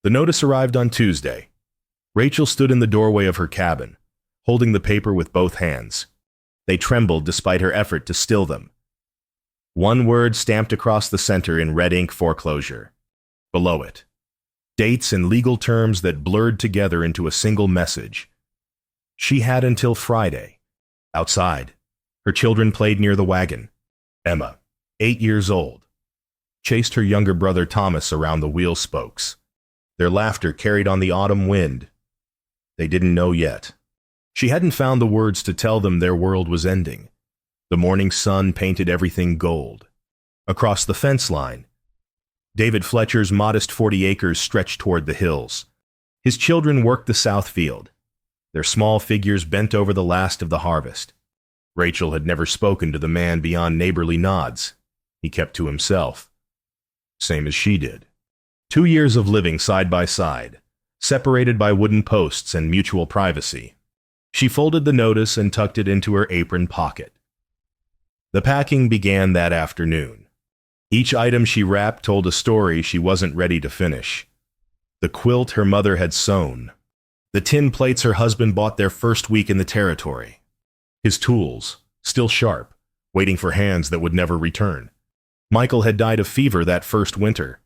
The notice arrived on Tuesday. Rachel stood in the doorway of her cabin, holding the paper with both hands. They trembled despite her effort to still them. One word stamped across the center in red ink: foreclosure. Below it, dates and legal terms that blurred together into a single message. She had until Friday. Outside, her children played near the wagon. Emma, 8 years old, chased her younger brother Thomas around the wheel spokes. Their laughter carried on the autumn wind. They didn't know yet. She hadn't found the words to tell them their world was ending. The morning sun painted everything gold. Across the fence line, David Fletcher's modest 40 acres stretched toward the hills. His children worked the south field, their small figures bent over the last of the harvest. Rachel had never spoken to the man beyond neighborly nods. He kept to himself, same as she did. 2 years of living side by side, separated by wooden posts and mutual privacy. She folded the notice and tucked it into her apron pocket. The packing began that afternoon. Each item she wrapped told a story she wasn't ready to finish. The quilt her mother had sewn. The tin plates her husband bought their first week in the territory. His tools, still sharp, waiting for hands that would never return. Michael had died of fever that first winter,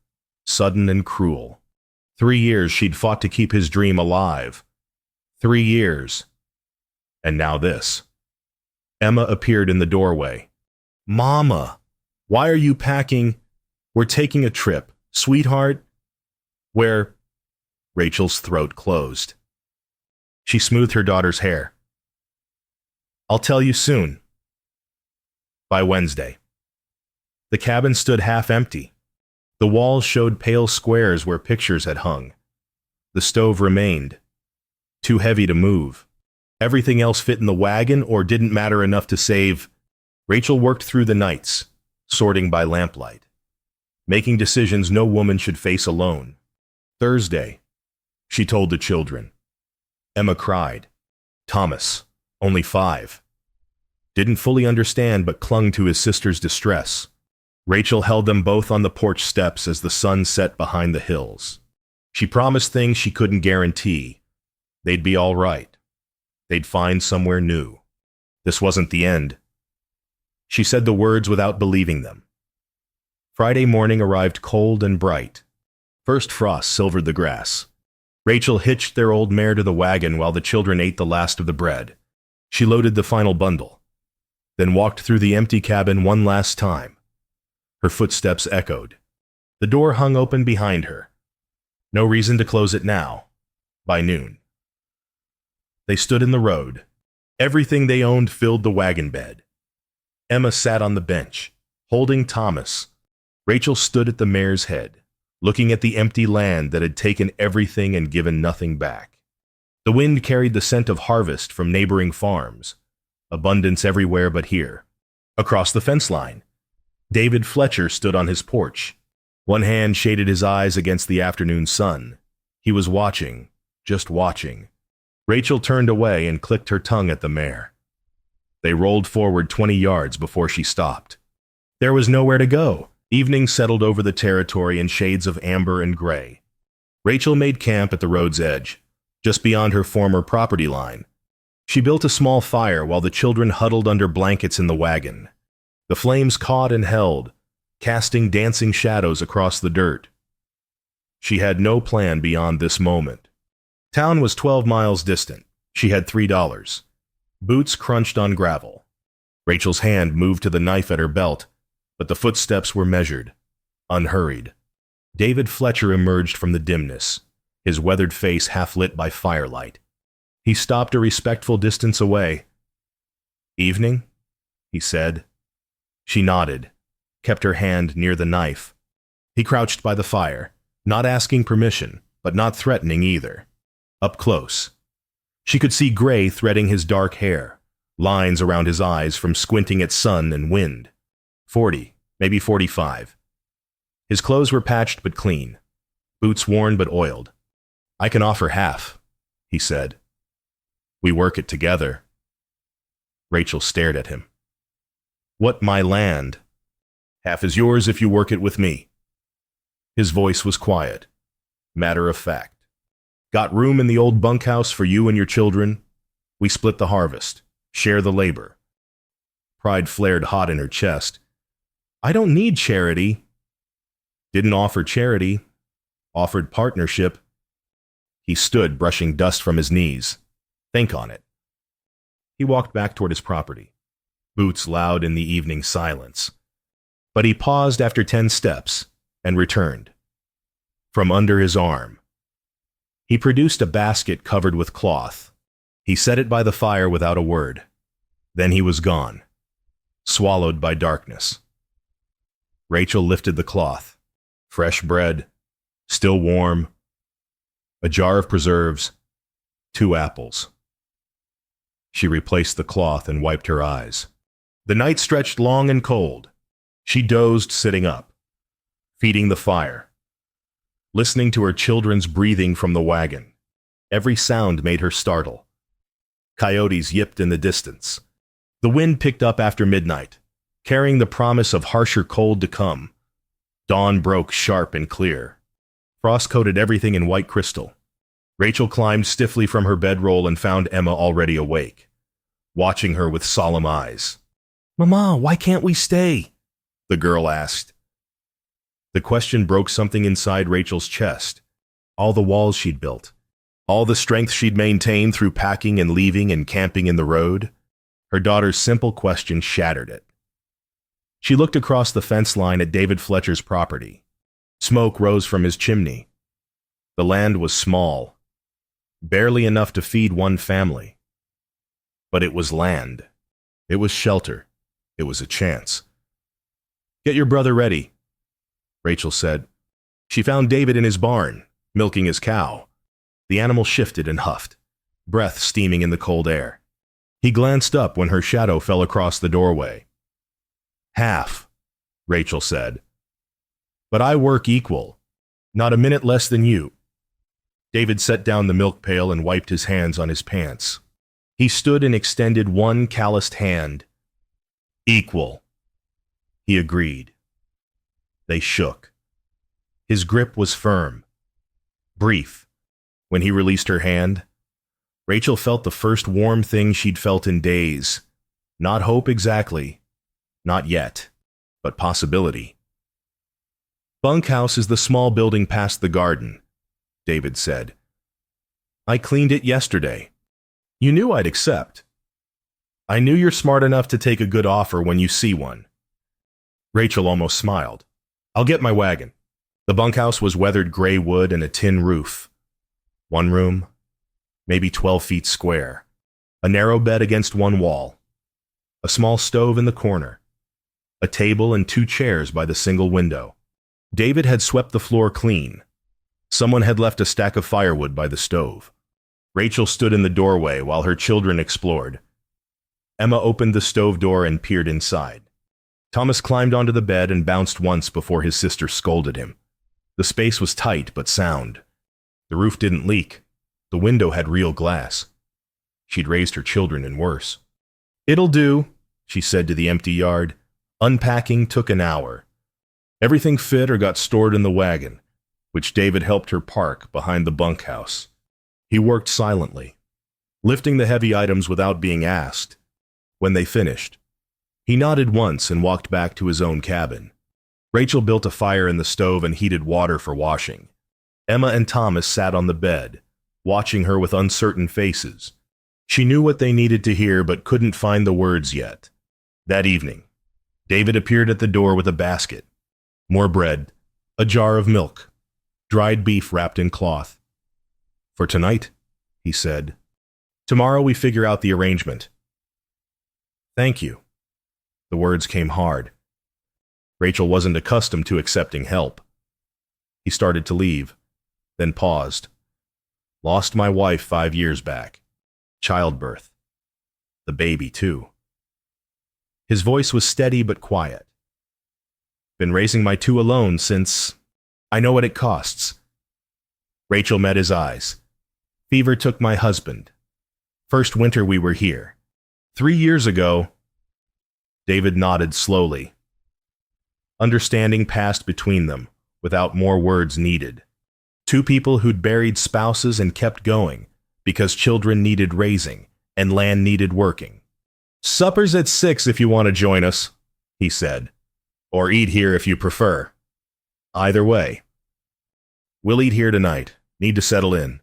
sudden and cruel. 3 years she'd fought to keep his dream alive. 3 years. And now this. Emma appeared in the doorway. "Mama, why are you packing? We're taking a trip, sweetheart." "Where?" Rachel's throat closed. She smoothed her daughter's hair. "I'll tell you soon." By Wednesday, the cabin stood half empty. The walls showed pale squares where pictures had hung. The stove remained, too heavy to move. Everything else fit in the wagon or didn't matter enough to save. Rachel worked through the nights, sorting by lamplight, making decisions no woman should face alone. Thursday, she told the children. Emma cried. Thomas, only 5, didn't fully understand but clung to his sister's distress. Rachel held them both on the porch steps as the sun set behind the hills. She promised things she couldn't guarantee. They'd be all right. They'd find somewhere new. This wasn't the end. She said the words without believing them. Friday morning arrived cold and bright. First frost silvered the grass. Rachel hitched their old mare to the wagon while the children ate the last of the bread. She loaded the final bundle, then walked through the empty cabin one last time. Her footsteps echoed. The door hung open behind her. No reason to close it now. By noon, they stood in the road. Everything they owned filled the wagon bed. Emma sat on the bench, holding Thomas. Rachel stood at the mare's head, looking at the empty land that had taken everything and given nothing back. The wind carried the scent of harvest from neighboring farms, abundance everywhere but here. Across the fence line, David Fletcher stood on his porch. One hand shaded his eyes against the afternoon sun. He was watching, just watching. Rachel turned away and clicked her tongue at the mare. They rolled forward 20 yards before she stopped. There was nowhere to go. Evening settled over the territory in shades of amber and gray. Rachel made camp at the road's edge, just beyond her former property line. She built a small fire while the children huddled under blankets in the wagon. The flames caught and held, casting dancing shadows across the dirt. She had no plan beyond this moment. Town was 12 miles distant. She had $3. Boots crunched on gravel. Rachel's hand moved to the knife at her belt, but the footsteps were measured, unhurried. David Fletcher emerged from the dimness, his weathered face half lit by firelight. He stopped a respectful distance away. "Evening?" he said. She nodded, kept her hand near the knife. He crouched by the fire, not asking permission, but not threatening either. Up close, she could see gray threading his dark hair, lines around his eyes from squinting at sun and wind. 40, maybe 45. His clothes were patched but clean, boots worn but oiled. "I can offer half," he said. "We work it together." Rachel stared at him. "What, my land?" "Half is yours if you work it with me." His voice was quiet, matter of fact. Got room in the old bunkhouse for you and your children? We split the harvest, share the labor. Pride flared hot in her chest. I don't need charity. Didn't offer charity, offered partnership. He stood, brushing dust from his knees. Think on it. He walked back toward his property, boots loud in the evening silence. But he paused after 10 steps and returned. From under his arm, he produced a basket covered with cloth. He set it by the fire without a word. Then he was gone, swallowed by darkness. Rachel lifted the cloth. Fresh bread, still warm, a jar of preserves, 2 apples. She replaced the cloth and wiped her eyes. The night stretched long and cold. She dozed sitting up, feeding the fire, listening to her children's breathing from the wagon. Every sound made her startle. Coyotes yipped in the distance. The wind picked up after midnight, carrying the promise of harsher cold to come. Dawn broke sharp and clear. Frost coated everything in white crystal. Rachel climbed stiffly from her bedroll and found Emma already awake, watching her with solemn eyes. Mama, why can't we stay? The girl asked. The question broke something inside Rachel's chest. All the walls she'd built, all the strength she'd maintained through packing and leaving and camping in the road. Her daughter's simple question shattered it. She looked across the fence line at David Fletcher's property. Smoke rose from his chimney. The land was small, barely enough to feed one family. But it was land. It was shelter. It was a chance. Get your brother ready, Rachel said. She found David in his barn, milking his cow. The animal shifted and huffed, breath steaming in the cold air. He glanced up when her shadow fell across the doorway. Half, Rachel said. But I work equal, not a minute less than you. David set down the milk pail and wiped his hands on his pants. He stood and extended one calloused hand. Equal, he agreed. They shook. His grip was firm, brief. When he released her hand, Rachel felt the first warm thing she'd felt in days. Not hope exactly, not yet, but possibility. Bunkhouse is the small building past the garden, David said. I cleaned it yesterday. You knew I'd accept. I knew you're smart enough to take a good offer when you see one. Rachel almost smiled. I'll get my wagon. The bunkhouse was weathered gray wood and a tin roof. 1 room, maybe 12 feet square. A narrow bed against one wall. A small stove in the corner. A table and 2 chairs by the single window. David had swept the floor clean. Someone had left a stack of firewood by the stove. Rachel stood in the doorway while her children explored. Emma opened the stove door and peered inside. Thomas climbed onto the bed and bounced once before his sister scolded him. The space was tight but sound. The roof didn't leak. The window had real glass. She'd raised her children in worse. It'll do, she said to the empty yard. Unpacking took an hour. Everything fit or got stored in the wagon, which David helped her park behind the bunkhouse. He worked silently, lifting the heavy items without being asked. When they finished, he nodded once and walked back to his own cabin. Rachel built a fire in the stove and heated water for washing. Emma and Thomas sat on the bed, watching her with uncertain faces. She knew what they needed to hear but couldn't find the words yet. That evening, David appeared at the door with a basket. More bread, a jar of milk, dried beef wrapped in cloth. For tonight, he said. Tomorrow we figure out the arrangement. Thank you. The words came hard. Rachel wasn't accustomed to accepting help. He started to leave, then paused. Lost my wife 5 years back. Childbirth. The baby, too. His voice was steady but quiet. Been raising my 2 alone since... I know what it costs. Rachel met his eyes. Fever took my husband. First winter we were here. 3 years ago... David nodded slowly. Understanding passed between them, without more words needed. Two people who'd buried spouses and kept going because children needed raising and land needed working. "Supper's at 6 if you want to join us," he said. "Or eat here if you prefer. Either way. We'll eat here tonight. Need to settle in.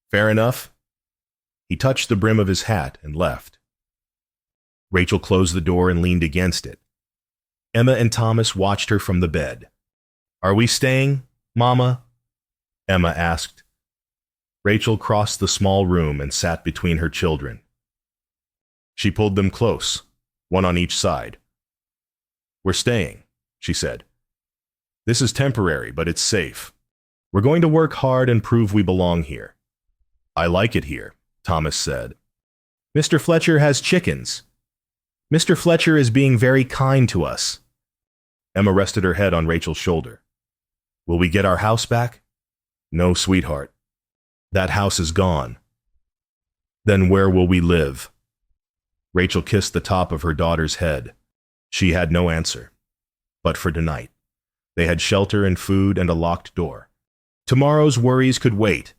Fair enough?" He touched the brim of his hat and left. Rachel closed the door and leaned against it. Emma and Thomas watched her from the bed. "Are we staying, Mama?" Emma asked. Rachel crossed the small room and sat between her children. She pulled them close, one on each side. "We're staying," she said. "This is temporary, but it's safe. We're going to work hard and prove we belong here." "I like it here," Thomas said. "Mr. Fletcher has chickens. Mr. Fletcher is being very kind to us." Emma rested her head on Rachel's shoulder. "Will we get our house back?" "No, sweetheart. That house is gone." "Then where will we live?" Rachel kissed the top of her daughter's head. She had no answer. But for tonight, they had shelter and food and a locked door. Tomorrow's worries could wait.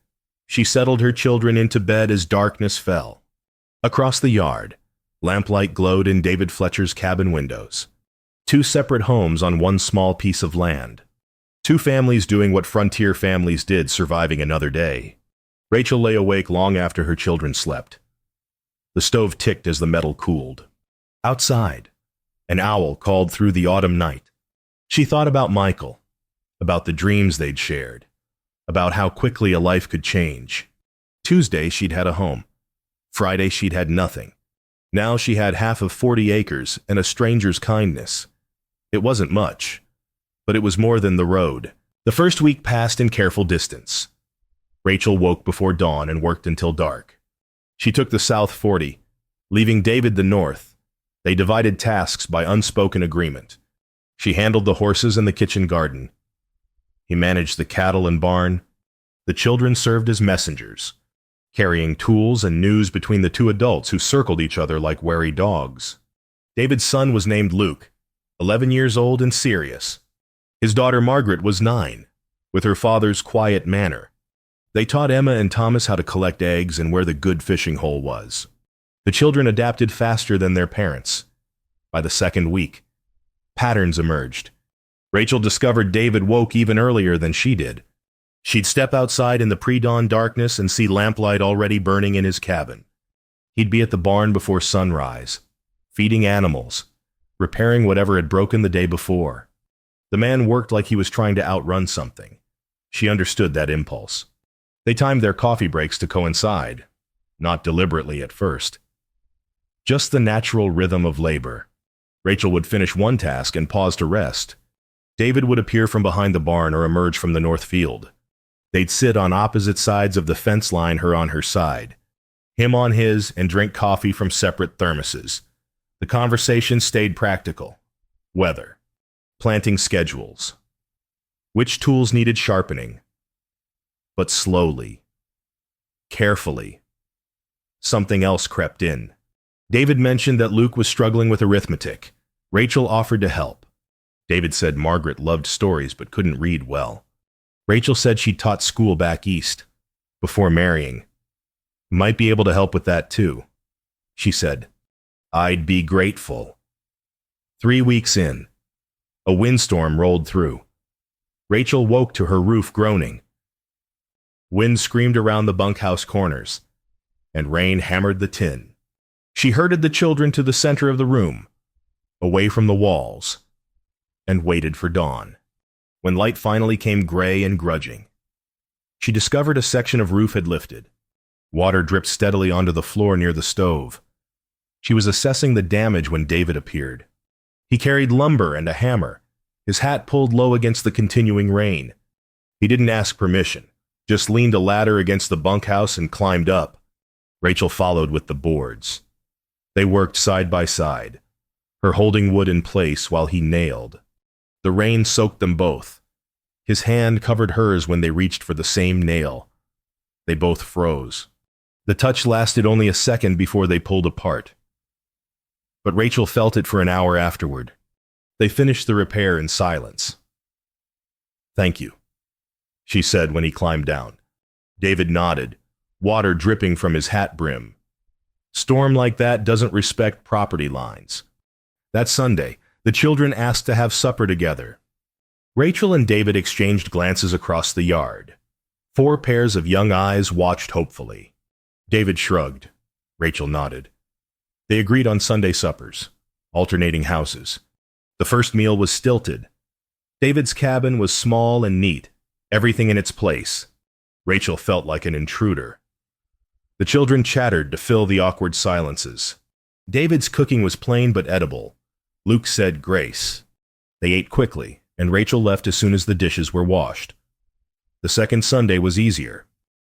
She settled her children into bed as darkness fell. Across the yard, lamplight glowed in David Fletcher's cabin windows. Two separate homes on one small piece of land. Two families doing what frontier families did, surviving another day. Rachel lay awake long after her children slept. The stove ticked as the metal cooled. Outside, an owl called through the autumn night. She thought about Michael, about the dreams they'd shared, about how quickly a life could change. Tuesday, she'd had a home. Friday, she'd had nothing. Now she had half of 40 acres and a stranger's kindness. It wasn't much, but it was more than the road. The first week passed in careful distance. Rachel woke before dawn and worked until dark. She took the South 40, leaving David the North. They divided tasks by unspoken agreement. She handled the horses and the kitchen garden. He managed the cattle and barn. The children served as messengers, carrying tools and news between the two adults who circled each other like wary dogs. David's son was named Luke, 11 years old and serious. His daughter Margaret was 9, with her father's quiet manner. They taught Emma and Thomas how to collect eggs and where the good fishing hole was. The children adapted faster than their parents. By the second week, patterns emerged. Rachel discovered David woke even earlier than she did. She'd step outside in the pre-dawn darkness and see lamplight already burning in his cabin. He'd be at the barn before sunrise, feeding animals, repairing whatever had broken the day before. The man worked like he was trying to outrun something. She understood that impulse. They timed their coffee breaks to coincide, not deliberately at first. Just the natural rhythm of labor. Rachel would finish one task and pause to rest. David would appear from behind the barn or emerge from the north field. They'd sit on opposite sides of the fence line, her on her side, him on his, and drink coffee from separate thermoses. The conversation stayed practical. Weather. Planting schedules. Which tools needed sharpening. But slowly. Carefully. Something else crept in. David mentioned that Luke was struggling with arithmetic. Rachel offered to help. David said Margaret loved stories but couldn't read well. Rachel said she taught school back east, before marrying. Might be able to help with that too. She said, "I'd be grateful." 3 weeks in, a windstorm rolled through. Rachel woke to her roof groaning. Wind screamed around the bunkhouse corners, and rain hammered the tin. She herded the children to the center of the room, away from the walls, and waited for dawn. When light finally came gray and grudging, she discovered a section of roof had lifted. Water dripped steadily onto the floor near the stove. She was assessing the damage when David appeared. He carried lumber and a hammer, his hat pulled low against the continuing rain. He didn't ask permission, just leaned a ladder against the bunkhouse and climbed up. Rachel followed with the boards. They worked side by side, her holding wood in place while he nailed. The rain soaked them both. His hand covered hers when they reached for the same nail. They both froze. The touch lasted only a second before they pulled apart. But Rachel felt it for an hour afterward. They finished the repair in silence. "Thank you," she said when he climbed down. David nodded, water dripping from his hat brim. Storm like that doesn't respect property lines. That Sunday, the children asked to have supper together. Rachel and David exchanged glances across the yard. 4 pairs of young eyes watched hopefully. David shrugged. Rachel nodded. They agreed on Sunday suppers, alternating houses. The first meal was stilted. David's cabin was small and neat, everything in its place. Rachel felt like an intruder. The children chattered to fill the awkward silences. David's cooking was plain but edible. Luke said grace. They ate quickly, and Rachel left as soon as the dishes were washed. The second Sunday was easier.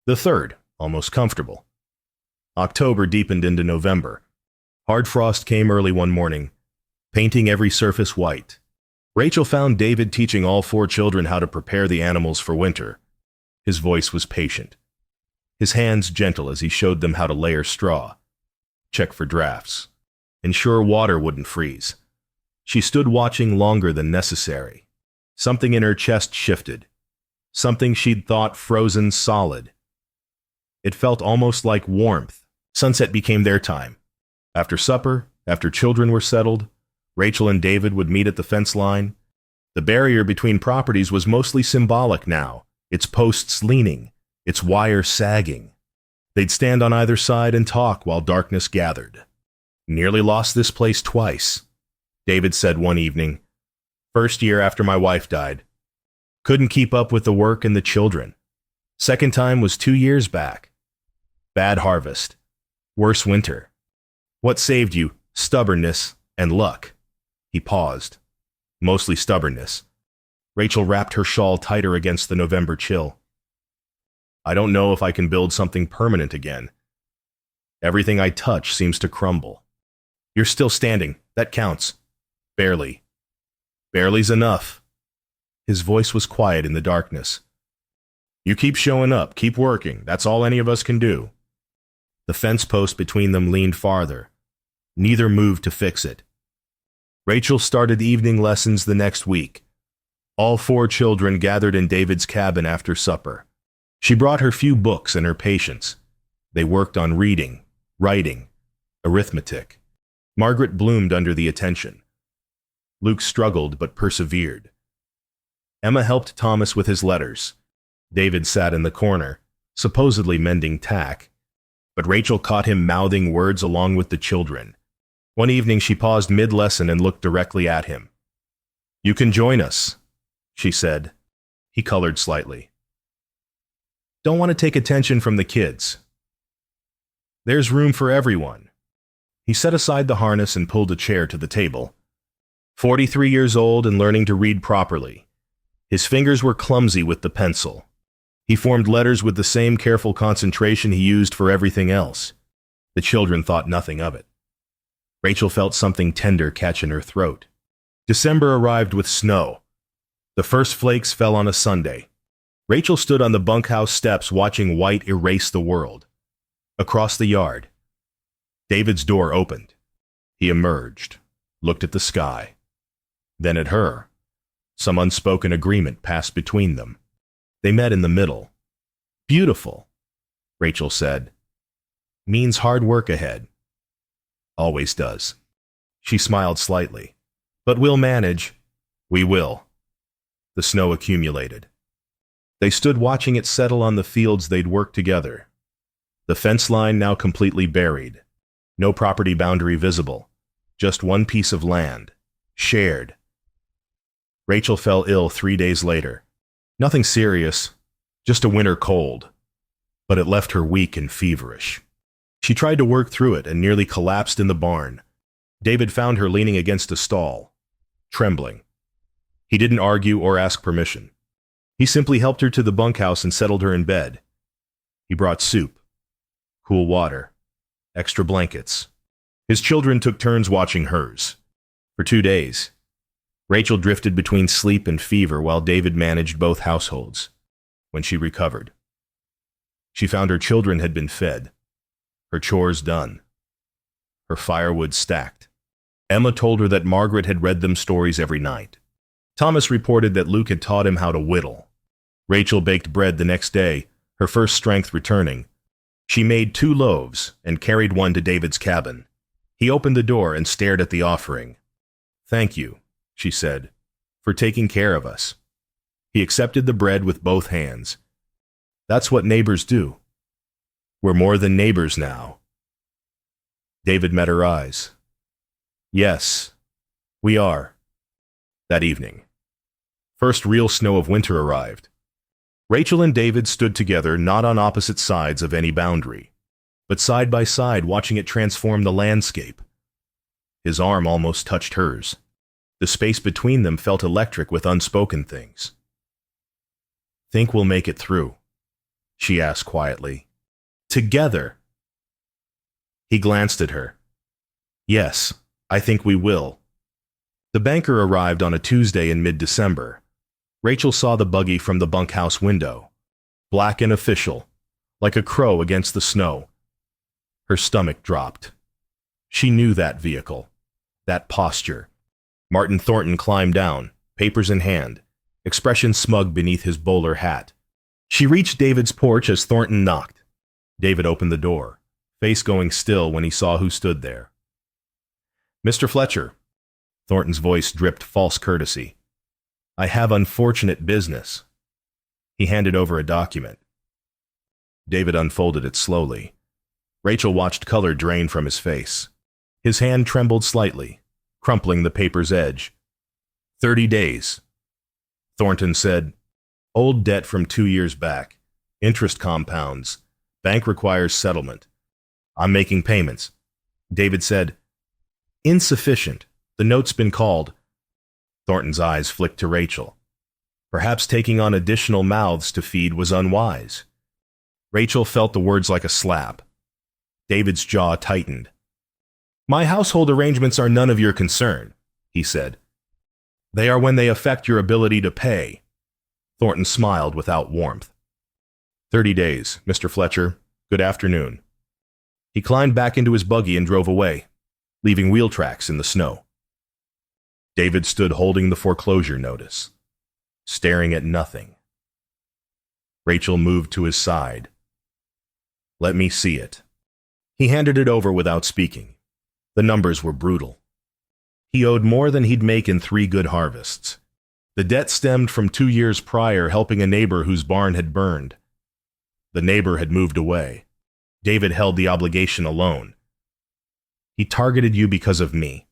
The third, almost comfortable. October deepened into November. Hard frost came early one morning, painting every surface white. Rachel found David teaching all 4 children how to prepare the animals for winter. His voice was patient, his hands gentle as he showed them how to layer straw, check for drafts, ensure water wouldn't freeze. She stood watching longer than necessary. Something in her chest shifted, something she'd thought frozen solid. It felt almost like warmth. Sunset became their time. After supper, after children were settled, Rachel and David would meet at the fence line. The barrier between properties was mostly symbolic now, its posts leaning, its wire sagging. They'd stand on either side and talk while darkness gathered. Nearly lost this place twice, David said one evening. First year after my wife died. Couldn't keep up with the work and the children. Second time was 2 years back. Bad harvest. Worse winter. What saved you? Stubbornness and luck. He paused. Mostly stubbornness. Rachel wrapped her shawl tighter against the November chill. I don't know if I can build something permanent again. Everything I touch seems to crumble. You're still standing. That counts. Barely. Barely's enough. His voice was quiet in the darkness. You keep showing up, keep working. That's all any of us can do. The fence post between them leaned farther. Neither moved to fix it. Rachel started evening lessons the next week. All 4 children gathered in David's cabin after supper. She brought her few books and her patience. They worked on reading, writing, arithmetic. Margaret bloomed under the attention. Luke struggled but persevered. Emma helped Thomas with his letters. David sat in the corner, supposedly mending tack. But Rachel caught him mouthing words along with the children. One evening she paused mid-lesson and looked directly at him. You can join us, she said. He colored slightly. Don't want to take attention from the kids. There's room for everyone. He set aside the harness and pulled a chair to the table. 43 years old and learning to read properly. His fingers were clumsy with the pencil. He formed letters with the same careful concentration he used for everything else. The children thought nothing of it. Rachel felt something tender catch in her throat. December arrived with snow. The first flakes fell on a Sunday. Rachel stood on the bunkhouse steps watching white erase the world. Across the yard, David's door opened. He emerged, looked at the sky, then at her. Some unspoken agreement passed between them. They met in the middle. Beautiful, Rachel said. Means hard work ahead. Always does. She smiled slightly. But we'll manage. We will. The snow accumulated. They stood watching it settle on the fields they'd worked together. The fence line now completely buried. No property boundary visible. Just one piece of land. Shared. Rachel fell ill 3 days later. Nothing serious, just a winter cold. But it left her weak and feverish. She tried to work through it and nearly collapsed in the barn. David found her leaning against a stall, trembling. He didn't argue or ask permission. He simply helped her to the bunkhouse and settled her in bed. He brought soup, cool water, extra blankets. His children took turns watching hers. For 2 days, Rachel drifted between sleep and fever while David managed both households. When she recovered, she found her children had been fed, her chores done, her firewood stacked. Emma told her that Margaret had read them stories every night. Thomas reported that Luke had taught him how to whittle. Rachel baked bread the next day, her first strength returning. She made 2 loaves and carried one to David's cabin. He opened the door and stared at the offering. "Thank you," she said, "for taking care of us." He accepted the bread with both hands. "That's what neighbors do. We're more than neighbors now." David met her eyes. "Yes, we are." That evening, first real snow of winter arrived. Rachel and David stood together, not on opposite sides of any boundary, but side by side, watching it transform the landscape. His arm almost touched hers. The space between them felt electric with unspoken things. "Think we'll make it through?" she asked quietly. "Together." He glanced at her. "Yes, I think we will." The banker arrived on a Tuesday in mid-December. Rachel saw the buggy from the bunkhouse window, black and official, like a crow against the snow. Her stomach dropped. She knew that vehicle, that posture. Martin Thornton climbed down, papers in hand, expression smug beneath his bowler hat. She reached David's porch as Thornton knocked. David opened the door, face going still when he saw who stood there. "Mr. Fletcher." Thornton's voice dripped false courtesy. "I have unfortunate business." He handed over a document. David unfolded it slowly. Rachel watched color drain from his face. His hand trembled slightly, crumpling the paper's edge. 30 days. Thornton said, "Old debt from 2 years back. Interest compounds. Bank requires settlement. I'm making payments." David said, "Insufficient. The note's been called." Thornton's eyes flicked to Rachel. Perhaps taking on additional mouths to feed was unwise. Rachel felt the words like a slap. David's jaw tightened. "My household arrangements are none of your concern," he said. "They are when they affect your ability to pay." Thornton smiled without warmth. 30 days, Mr. Fletcher. Good afternoon." He climbed back into his buggy and drove away, leaving wheel tracks in the snow. David stood holding the foreclosure notice, staring at nothing. Rachel moved to his side. "Let me see it." He handed it over without speaking. The numbers were brutal. He owed more than he'd make in 3 good harvests. The debt stemmed from 2 years prior helping a neighbor whose barn had burned. The neighbor had moved away. David held the obligation alone. "He targeted you because of me,"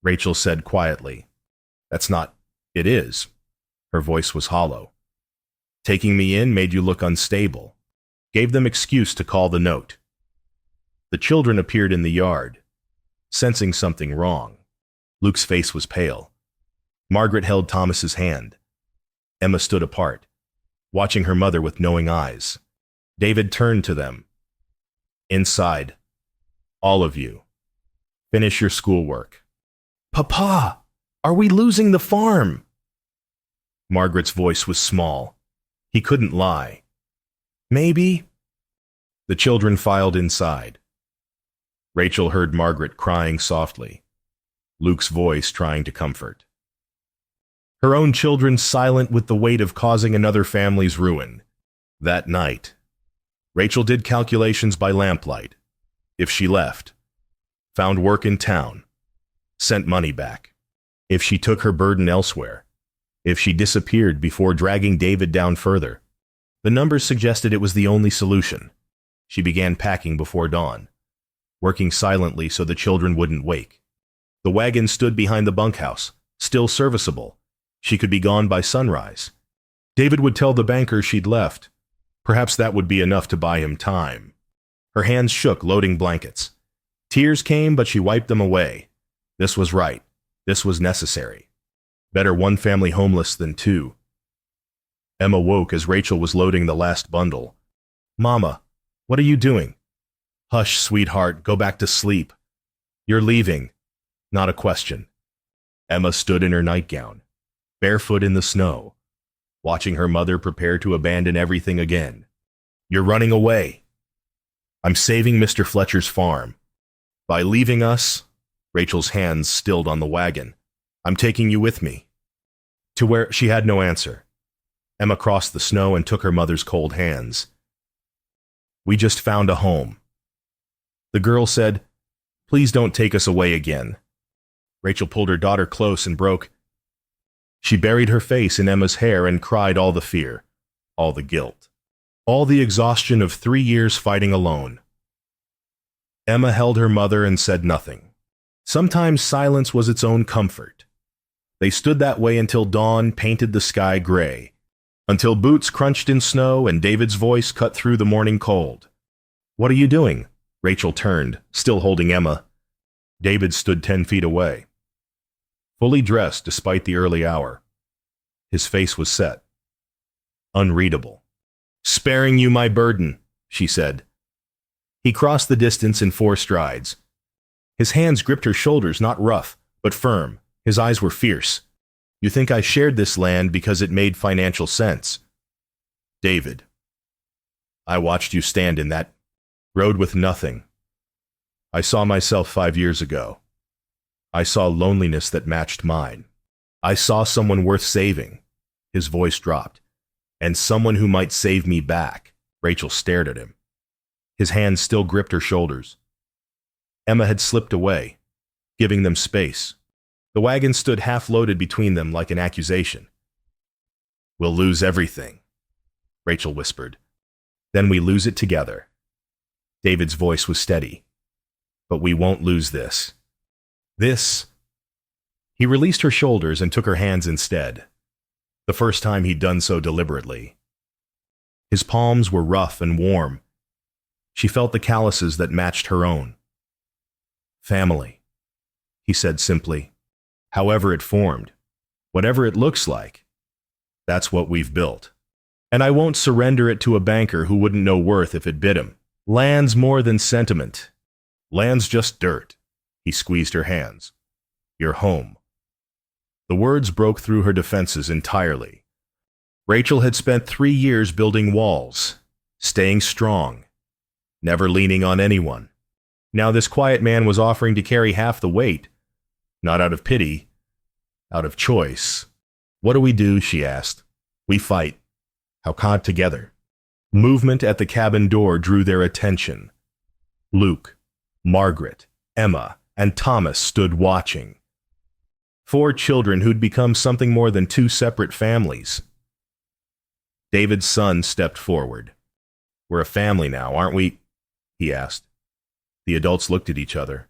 Rachel said quietly. "That's not—" "It is." Her voice was hollow. "Taking me in made you look unstable. Gave them excuse to call the note." The children appeared in the yard, sensing something wrong. Luke's face was pale. Margaret held Thomas's hand. Emma stood apart, watching her mother with knowing eyes. David turned to them. "Inside. All of you. Finish your schoolwork." "Papa, are we losing the farm?" Margaret's voice was small. He couldn't lie. "Maybe." The children filed inside. Rachel heard Margaret crying softly, Luke's voice trying to comfort. Her own children silent with the weight of causing another family's ruin. That night, Rachel did calculations by lamplight. If she left, found work in town, sent money back. If she took her burden elsewhere, if she disappeared before dragging David down further, the numbers suggested it was the only solution. She began packing before dawn, working silently so the children wouldn't wake. The wagon stood behind the bunkhouse, still serviceable. She could be gone by sunrise. David would tell the banker she'd left. Perhaps that would be enough to buy him time. Her hands shook, loading blankets. Tears came, but she wiped them away. This was right. This was necessary. Better one family homeless than 2. Emma woke as Rachel was loading the last bundle. "Mama, what are you doing?" "Hush, sweetheart, go back to sleep." "You're leaving." Not a question. Emma stood in her nightgown, barefoot in the snow, watching her mother prepare to abandon everything again. "You're running away." "I'm saving Mr. Fletcher's farm. By leaving us," Rachel's hands stilled on the wagon, "I'm taking you with me." To where? She had no answer. Emma crossed the snow and took her mother's cold hands. We just found a home. The girl said, "Please don't take us away again." Rachel pulled her daughter close and broke. She buried her face in Emma's hair and cried all the fear, all the guilt, all the exhaustion of 3 years fighting alone. Emma held her mother and said nothing. Sometimes silence was its own comfort. They stood that way until dawn painted the sky gray, until boots crunched in snow and David's voice cut through the morning cold. "What are you doing?" Rachel turned, still holding Emma. David stood 10 feet away, fully dressed despite the early hour. His face was set, unreadable. "Sparing you my burden," she said. He crossed the distance in 4 strides. His hands gripped her shoulders, not rough, but firm. His eyes were fierce. "You think I shared this land because it made financial sense? David, I watched you stand in that road with nothing. I saw myself 5 years ago. I saw loneliness that matched mine. I saw someone worth saving." His voice dropped. "And someone who might save me back." Rachel stared at him. His hands still gripped her shoulders. Emma had slipped away, giving them space. The wagon stood half-loaded between them like an accusation. "We'll lose everything," Rachel whispered. "Then we lose it together." David's voice was steady. "But we won't lose this. This." He released her shoulders and took her hands instead. The first time he'd done so deliberately. His palms were rough and warm. She felt the calluses that matched her own. "Family," he said simply. "However it formed, whatever it looks like, that's what we've built. And I won't surrender it to a banker who wouldn't know worth if it bit him. Land's more than sentiment. Land's just dirt." He squeezed her hands. "Your home." The words broke through her defenses entirely. Rachel had spent 3 years building walls, staying strong, never leaning on anyone. Now this quiet man was offering to carry half the weight, not out of pity, out of choice. "What do we do?" she asked. "We fight. How can't together?" Movement at the cabin door drew their attention. Luke, Margaret, Emma, and Thomas stood watching. 4 children who'd become something more than 2 separate families. David's son stepped forward. "We're a family now, aren't we?" he asked. The adults looked at each other.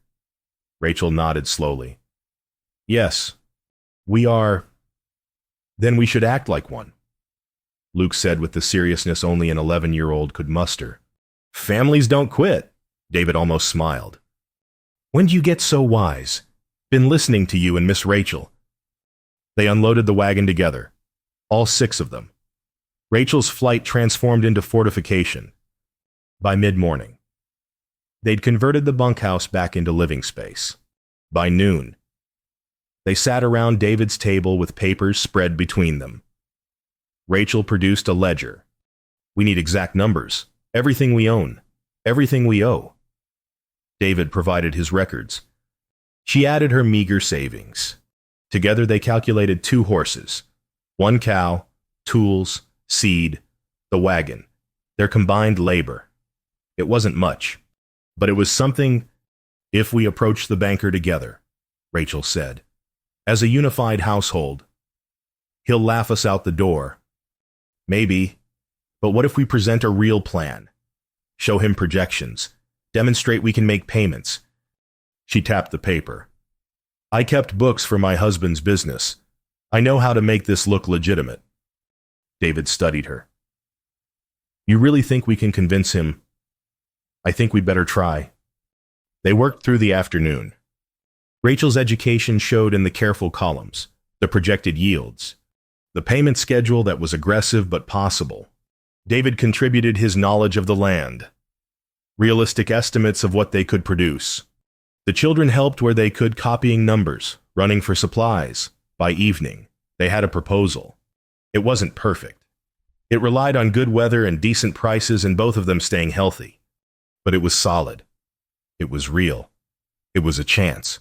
Rachel nodded slowly. "Yes, we are. Then we should act like one," Luke said with the seriousness only an 11-year-old could muster. "Families don't quit," David almost smiled. "When do you get so wise? Been listening to you and Miss Rachel." They unloaded the wagon together, all 6 of them. Rachel's flight transformed into fortification. By mid-morning, they'd converted the bunkhouse back into living space. By noon, they sat around David's table with papers spread between them. Rachel produced a ledger. "We need exact numbers. Everything we own. Everything we owe." David provided his records. She added her meager savings. Together they calculated 2 horses, 1 cow, tools, seed, the wagon, their combined labor. It wasn't much, but it was something. "If we approach the banker together," Rachel said, "as a unified household, he'll laugh us out the door. Maybe, but what if we present a real plan? Show him projections, demonstrate we can make payments." She tapped the paper. "I kept books for my husband's business. I know how to make this look legitimate." David studied her. "You really think we can convince him?" "I think we'd better try." They worked through the afternoon. Rachel's education showed in the careful columns, the projected yields, the payment schedule that was aggressive but possible. David contributed his knowledge of the land, realistic estimates of what they could produce. The children helped where they could, copying numbers, running for supplies. By evening, they had a proposal. It wasn't perfect. It relied on good weather and decent prices and both of them staying healthy. But it was solid. It was real. It was a chance.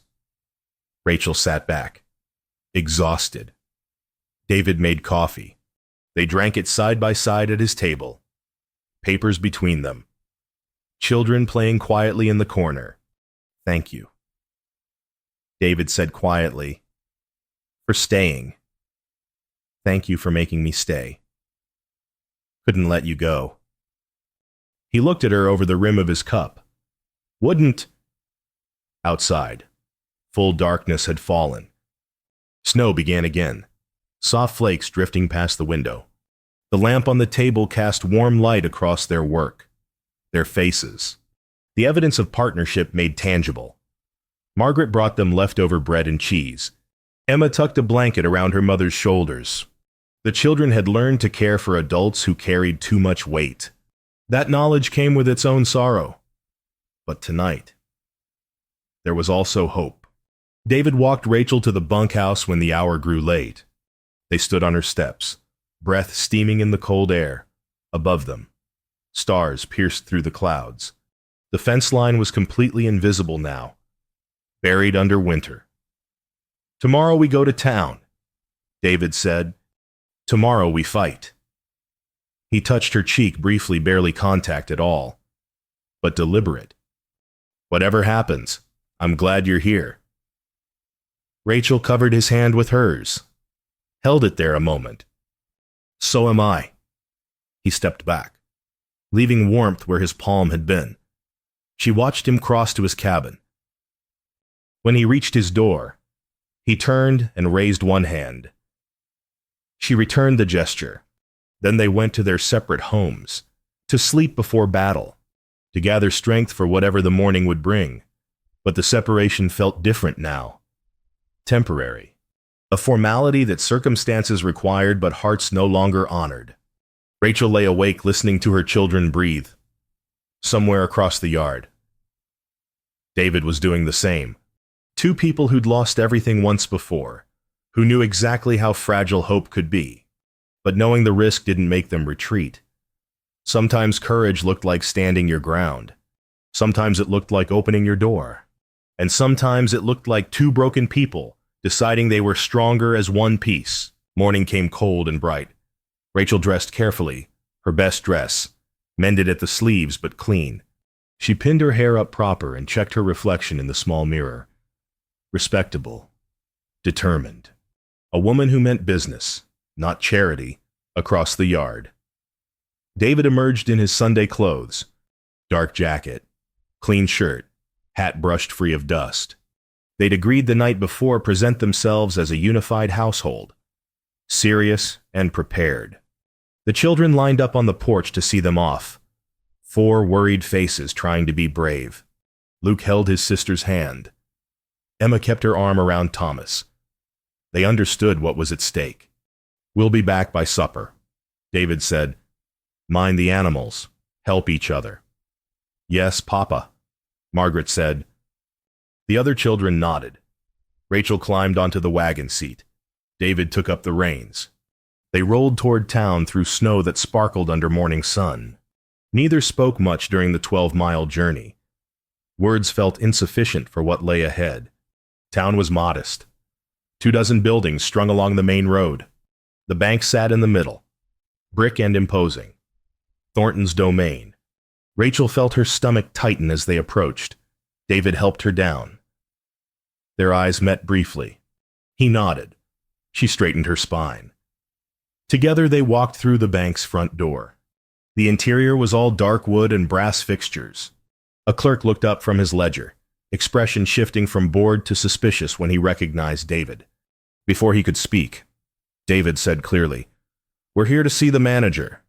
Rachel sat back, exhausted. David made coffee. They drank it side by side at his table, papers between them. Children playing quietly in the corner. "Thank you," David said quietly, "for staying. Thank you for making me stay. Couldn't let you go." He looked at her over the rim of his cup. "Wouldn't—" Outside, full darkness had fallen. Snow began again, soft flakes drifting past the window. The lamp on the table cast warm light across their work, their faces. The evidence of partnership made tangible. Margaret brought them leftover bread and cheese. Emma tucked a blanket around her mother's shoulders. The children had learned to care for adults who carried too much weight. That knowledge came with its own sorrow. But tonight, there was also hope. David walked Rachel to the bunkhouse when the hour grew late. They stood on her steps, breath steaming in the cold air. Above them, stars pierced through the clouds. The fence line was completely invisible now, buried under winter. "Tomorrow we go to town," David said. "Tomorrow we fight." He touched her cheek briefly, barely contact at all, but deliberate. "Whatever happens, I'm glad you're here." Rachel covered his hand with hers, held it there a moment. "So am I." He stepped back, leaving warmth where his palm had been. She watched him cross to his cabin. When he reached his door, he turned and raised one hand. She returned the gesture. Then they went to their separate homes, to sleep before battle, to gather strength for whatever the morning would bring. But the separation felt different now. Temporary. A formality that circumstances required but hearts no longer honored. Rachel lay awake listening to her children breathe. Somewhere across the yard, David was doing the same. Two people who'd lost everything once before, who knew exactly how fragile hope could be. But knowing the risk didn't make them retreat. Sometimes courage looked like standing your ground. Sometimes it looked like opening your door. And sometimes it looked like two broken people deciding they were stronger as one piece. Morning came cold and bright. Rachel dressed carefully, her best dress, mended at the sleeves but clean. She pinned her hair up proper and checked her reflection in the small mirror. Respectable. Determined. A woman who meant business, not charity, across the yard. David emerged in his Sunday clothes. Dark jacket, clean shirt, hat brushed free of dust. They'd agreed the night before present themselves as a unified household, serious and prepared. The children lined up on the porch to see them off. 4 worried faces trying to be brave. Luke held his sister's hand. Emma kept her arm around Thomas. They understood what was at stake. "We'll be back by supper," David said. "Mind the animals. Help each other." "Yes, Papa," Margaret said. The other children nodded. Rachel climbed onto the wagon seat. David took up the reins. They rolled toward town through snow that sparkled under morning sun. Neither spoke much during the 12-mile journey. Words felt insufficient for what lay ahead. Town was modest. 24 buildings strung along the main road. The bank sat in the middle, brick and imposing. Thornton's domain. Rachel felt her stomach tighten as they approached. David helped her down. Their eyes met briefly. He nodded. She straightened her spine. Together they walked through the bank's front door. The interior was all dark wood and brass fixtures. A clerk looked up from his ledger, expression shifting from bored to suspicious when he recognized David. Before he could speak, David said clearly, "We're here to see the manager."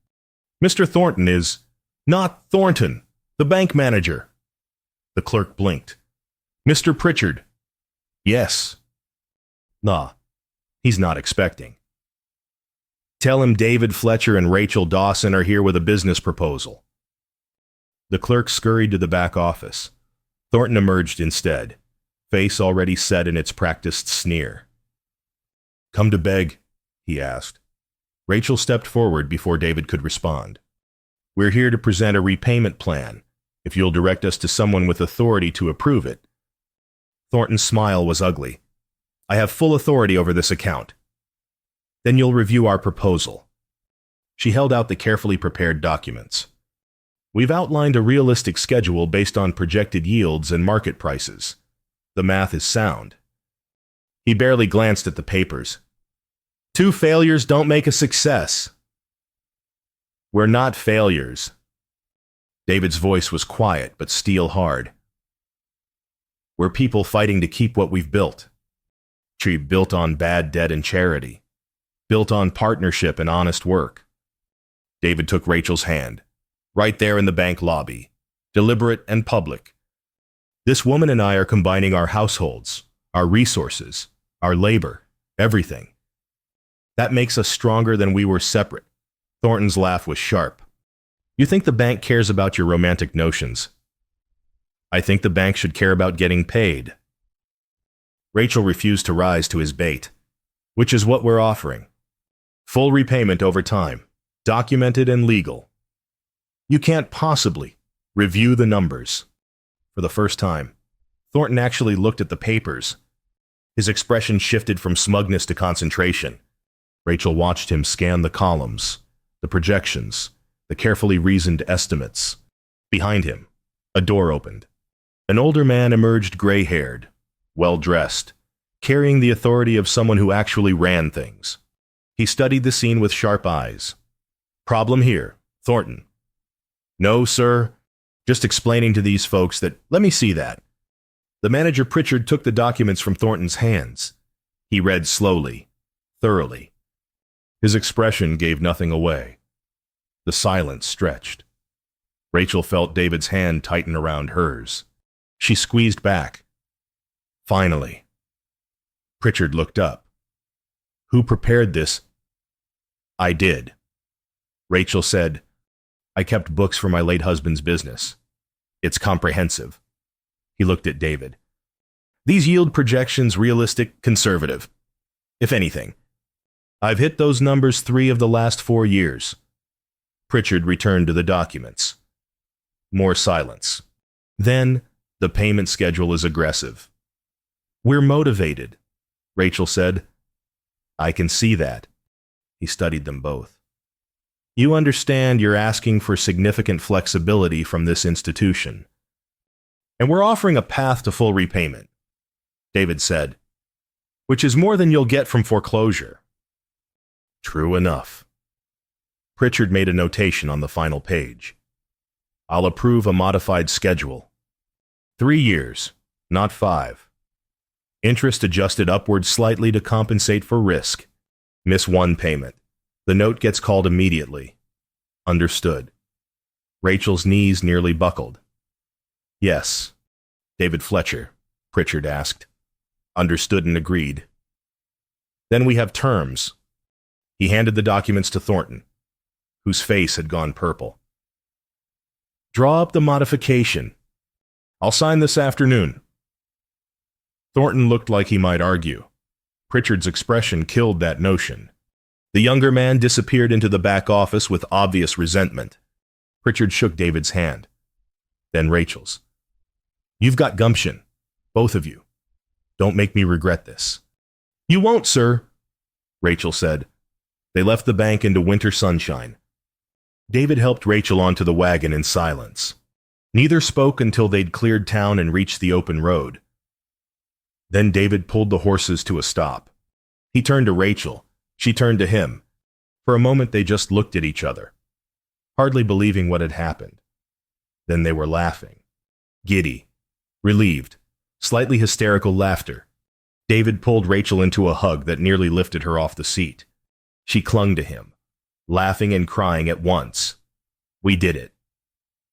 "Mr. Thornton is—" "Not Thornton, the bank manager." The clerk blinked. "Mr. Pritchard." "Yes." "Nah, he's not expecting." "Tell him David Fletcher and Rachel Dawson are here with a business proposal." The clerk scurried to the back office. Thornton emerged instead, face already set in its practiced sneer. "Come to beg?" he asked. Rachel stepped forward before David could respond. "We're here to present a repayment plan, if you'll direct us to someone with authority to approve it." Thornton's smile was ugly. "I have full authority over this account." "Then you'll review our proposal." She held out the carefully prepared documents. We've outlined a realistic schedule based on projected yields and market prices. The math is sound. He barely glanced at the papers. 2 failures don't make a success. We're not failures. David's voice was quiet but steel hard. We're people fighting to keep what we've built. Tree built on bad debt and charity. Built on partnership and honest work. David took Rachel's hand, right there in the bank lobby, deliberate and public. This woman and I are combining our households, our resources, our labor, everything. That makes us stronger than we were separate. Thornton's laugh was sharp. You think the bank cares about your romantic notions? I think the bank should care about getting paid. Rachel refused to rise to his bait, which is what we're offering. Full repayment over time, documented and legal. You can't possibly review the numbers. For the first time, Thornton actually looked at the papers. His expression shifted from smugness to concentration. Rachel watched him scan the columns, the projections, the carefully reasoned estimates. Behind him, a door opened. An older man emerged gray-haired, well-dressed, carrying the authority of someone who actually ran things. He studied the scene with sharp eyes. Problem here, Thornton. No, sir. Just explaining to these folks that, let me see that. The manager Pritchard took the documents from Thornton's hands. He read slowly, thoroughly. His expression gave nothing away. The silence stretched. Rachel felt David's hand tighten around hers. She squeezed back. Finally. Pritchard looked up. Who prepared this? I did. Rachel said, I kept books for my late husband's business. It's comprehensive. He looked at David. These yield projections realistic, conservative. If anything. I've hit those numbers 3 of the last 4 years. Pritchard returned to the documents. More silence. Then, the payment schedule is aggressive. We're motivated, Rachel said. I can see that. He studied them both. You understand you're asking for significant flexibility from this institution. And we're offering a path to full repayment, David said, which is more than you'll get from foreclosure. True enough. Pritchard made a notation on the final page. I'll approve a modified schedule. 3 years, not 5. Interest adjusted upward slightly to compensate for risk. Miss 1 payment. The note gets called immediately. Understood. Rachel's knees nearly buckled. Yes. David Fletcher, Pritchard asked. Understood and agreed. Then we have terms. He handed the documents to Thornton, whose face had gone purple. Draw up the modification. I'll sign this afternoon. Thornton looked like he might argue. Pritchard's expression killed that notion. The younger man disappeared into the back office with obvious resentment. Pritchard shook David's hand. Then Rachel's. You've got gumption, both of you. Don't make me regret this. You won't, sir, Rachel said. They left the bank into winter sunshine. David helped Rachel onto the wagon in silence. Neither spoke until they'd cleared town and reached the open road. Then David pulled the horses to a stop. He turned to Rachel. She turned to him. For a moment they just looked at each other, hardly believing what had happened. Then they were laughing. Giddy, relieved, slightly hysterical laughter. David pulled Rachel into a hug that nearly lifted her off the seat. She clung to him, laughing and crying at once. We did it,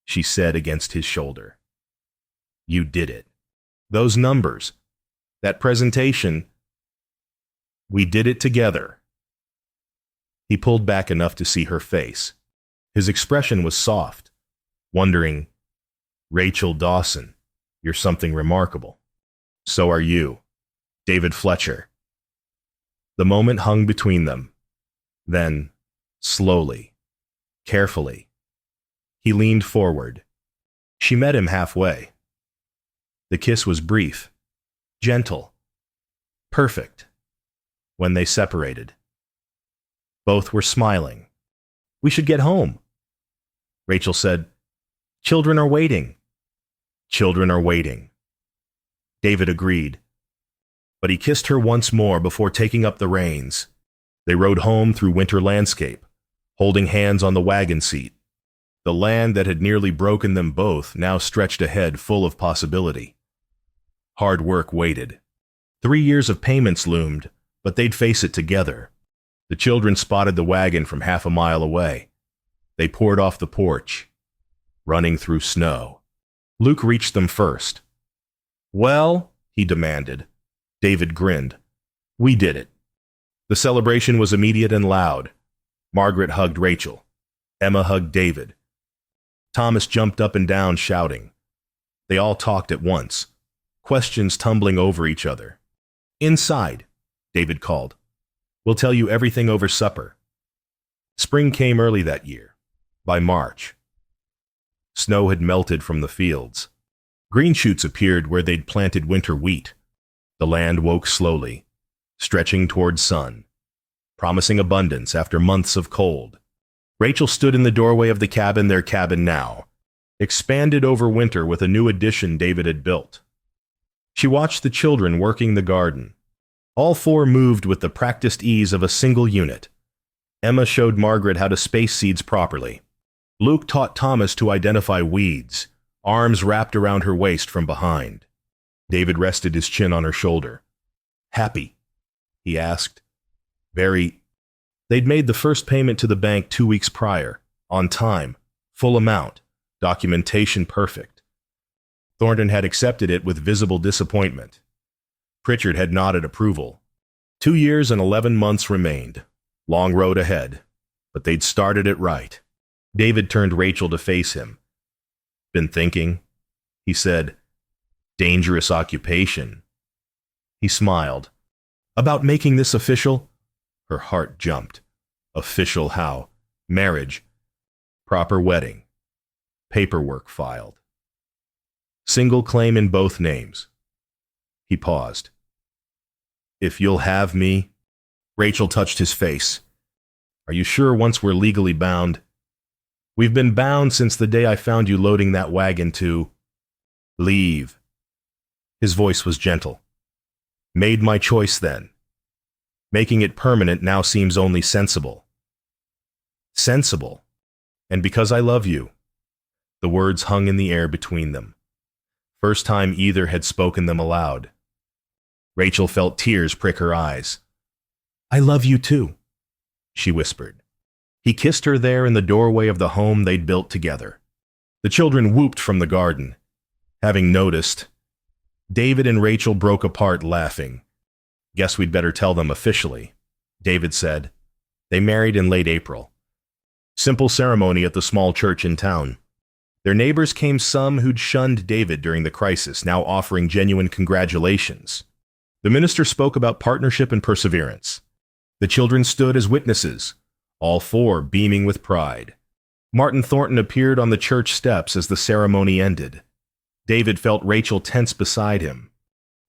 she said against his shoulder. You did it. Those numbers, that presentation, we did it together. He pulled back enough to see her face. His expression was soft, wondering, Rachel Dawson, you're something remarkable. So are you, David Fletcher. The moment hung between them. Then, slowly, carefully, he leaned forward. She met him halfway. The kiss was brief, gentle, perfect. When they separated, both were smiling, We should get home. Rachel said, Children are waiting. Children are waiting. David agreed, but he kissed her once more before taking up the reins. They rode home through winter landscape, holding hands on the wagon seat. The land that had nearly broken them both now stretched ahead full of possibility. Hard work waited. 3 years of payments loomed, but they'd face it together. The children spotted the wagon from half a mile away. They poured off the porch, running through snow. Luke reached them first. Well, he demanded. David grinned. We did it. The celebration was immediate and loud. Margaret hugged Rachel. Emma hugged David. Thomas jumped up and down shouting. They all talked at once, questions tumbling over each other. Inside, David called. We'll tell you everything over supper. Spring came early that year, by March. Snow had melted from the fields. Green shoots appeared where they'd planted winter wheat. The land woke slowly, stretching toward sun, promising abundance after months of cold. Rachel stood in the doorway of the cabin, their cabin now, expanded over winter with a new addition David had built. She watched the children working the garden. All four moved with the practiced ease of a single unit. Emma showed Margaret how to space seeds properly. Luke taught Thomas to identify weeds, arms wrapped around her waist from behind. David rested his chin on her shoulder. Happy? He asked. Very. They'd made the first payment to the bank 2 weeks prior, on time, full amount, documentation perfect. Thornton had accepted it with visible disappointment. Pritchard had nodded approval. 2 years and 11 months remained. Long road ahead, but they'd started it right. David turned Rachel to face him. Been thinking? He said. Dangerous occupation. He smiled. About making this official? Her heart jumped. Official how? Marriage. Proper wedding. Paperwork filed. Single claim in both names. He paused. If you'll have me... Rachel touched his face. Are you sure once we're legally bound? We've been bound since the day I found you loading that wagon to... leave. His voice was gentle. Made my choice then. Making it permanent now seems only sensible. Sensible. And because I love you. The words hung in the air between them. First time either had spoken them aloud. Rachel felt tears prick her eyes. I love you too, she whispered. He kissed her there in the doorway of the home they'd built together. The children whooped from the garden. Having noticed, David and Rachel broke apart laughing. Guess we'd better tell them officially, David said. They married in late April. Simple ceremony at the small church in town. Their neighbors came, some who'd shunned David during the crisis, now offering genuine congratulations. The minister spoke about partnership and perseverance. The children stood as witnesses, all four beaming with pride. Martin Thornton appeared on the church steps as the ceremony ended. David felt Rachel tense beside him,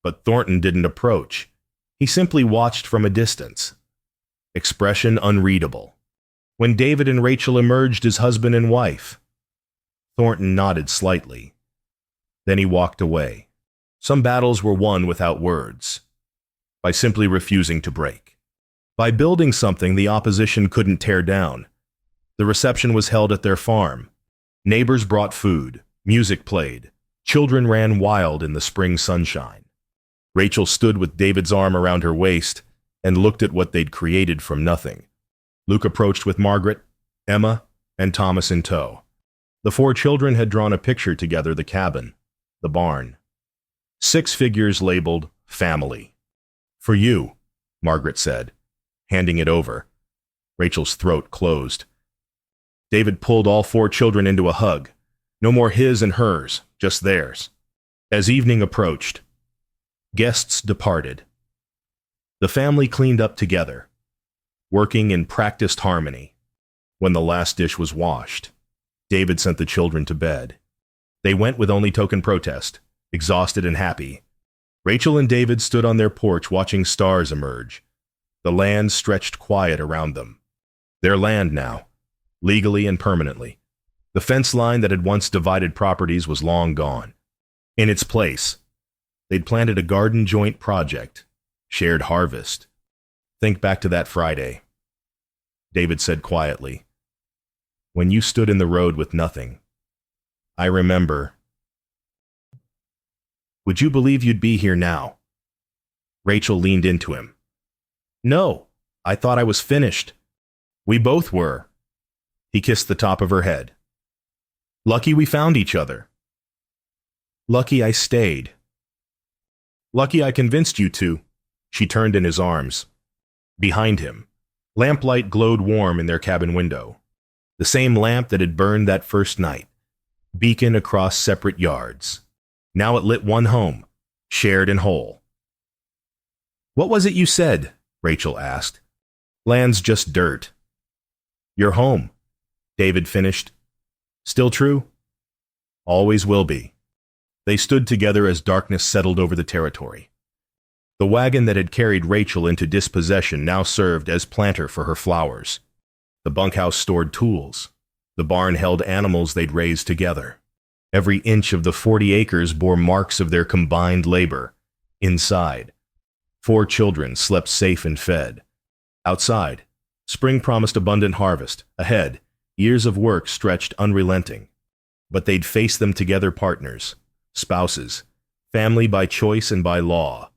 but Thornton didn't approach. He simply watched from a distance. Expression unreadable. When David and Rachel emerged as husband and wife, Thornton nodded slightly. Then he walked away. Some battles were won without words, by simply refusing to break. By building something the opposition couldn't tear down. The reception was held at their farm. Neighbors brought food, music played, children ran wild in the spring sunshine. Rachel stood with David's arm around her waist and looked at what they'd created from nothing. Luke approached with Margaret, Emma, and Thomas in tow. The four children had drawn a picture together, the cabin, the barn. 6 figures labeled family. For you, Margaret said, handing it over. Rachel's throat closed. David pulled all 4 children into a hug. No more his and hers, just theirs. As evening approached, guests departed. The family cleaned up together, working in practiced harmony. When the last dish was washed, David sent the children to bed. They went with only token protest, exhausted and happy. Rachel and David stood on their porch watching stars emerge. The land stretched quiet around them. Their land now, legally and permanently. The fence line that had once divided properties was long gone. In its place, they'd planted a garden joint project, shared harvest. Think back to that Friday, David said quietly. When you stood in the road with nothing. I remember. Would you believe you'd be here now? Rachel leaned into him. No, I thought I was finished. We both were. He kissed the top of her head. Lucky we found each other. Lucky I stayed. Lucky I convinced you to. She turned in his arms. Behind him, lamplight glowed warm in their cabin window. The same lamp that had burned that first night, beacon across separate yards. Now it lit one home, shared and whole. What was it you said? Rachel asked. Land's just dirt. Your home, David finished. Still true? Always will be. They stood together as darkness settled over the territory. The wagon that had carried Rachel into dispossession now served as planter for her flowers. The bunkhouse stored tools. The barn held animals they'd raised together. Every inch of the 40 acres bore marks of their combined labor. Inside, 4 children slept safe and fed. Outside, spring promised abundant harvest. Ahead, years of work stretched unrelenting. But they'd face them together partners, spouses, family by choice and by law.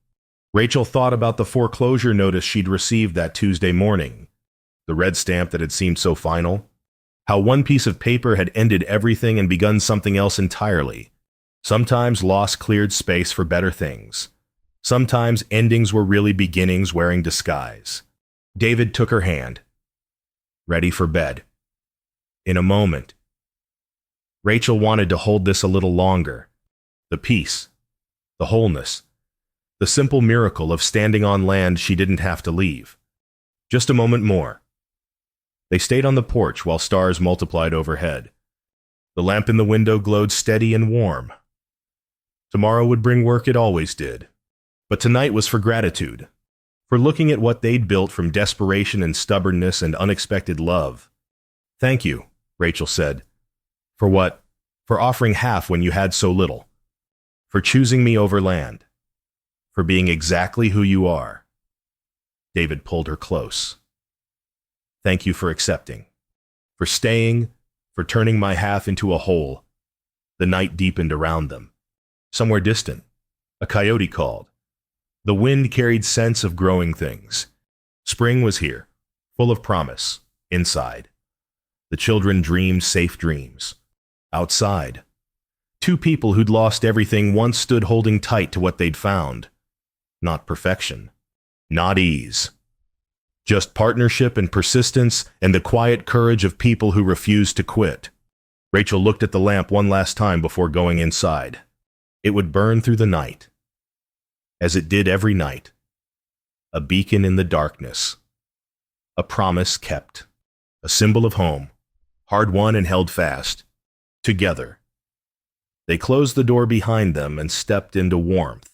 Rachel thought about the foreclosure notice she'd received that Tuesday morning, the red stamp that had seemed so final, how one piece of paper had ended everything and begun something else entirely. Sometimes loss cleared space for better things. Sometimes endings were really beginnings wearing disguise. David took her hand. Ready for bed. In a moment. Rachel wanted to hold this a little longer. The peace, the wholeness, the simple miracle of standing on land she didn't have to leave. Just a moment more. They stayed on the porch while stars multiplied overhead. The lamp in the window glowed steady and warm. Tomorrow would bring work it always did. But tonight was for gratitude, for looking at what they'd built from desperation and stubbornness and unexpected love. Thank you, Rachel said. For what? For offering half when you had so little. For choosing me over land. For being exactly who you are. David pulled her close. Thank you for accepting. For staying, for turning my half into a whole. The night deepened around them. Somewhere distant, a coyote called. The wind carried scents of growing things. Spring was here, full of promise, inside. The children dreamed safe dreams. Outside, 2 people who'd lost everything once stood holding tight to what they'd found. Not perfection, not ease. Just partnership and persistence and the quiet courage of people who refused to quit. Rachel looked at the lamp one last time before going inside. It would burn through the night, as it did every night. A beacon in the darkness. A promise kept. A symbol of home, hard won and held fast. Together. They closed the door behind them and stepped into warmth.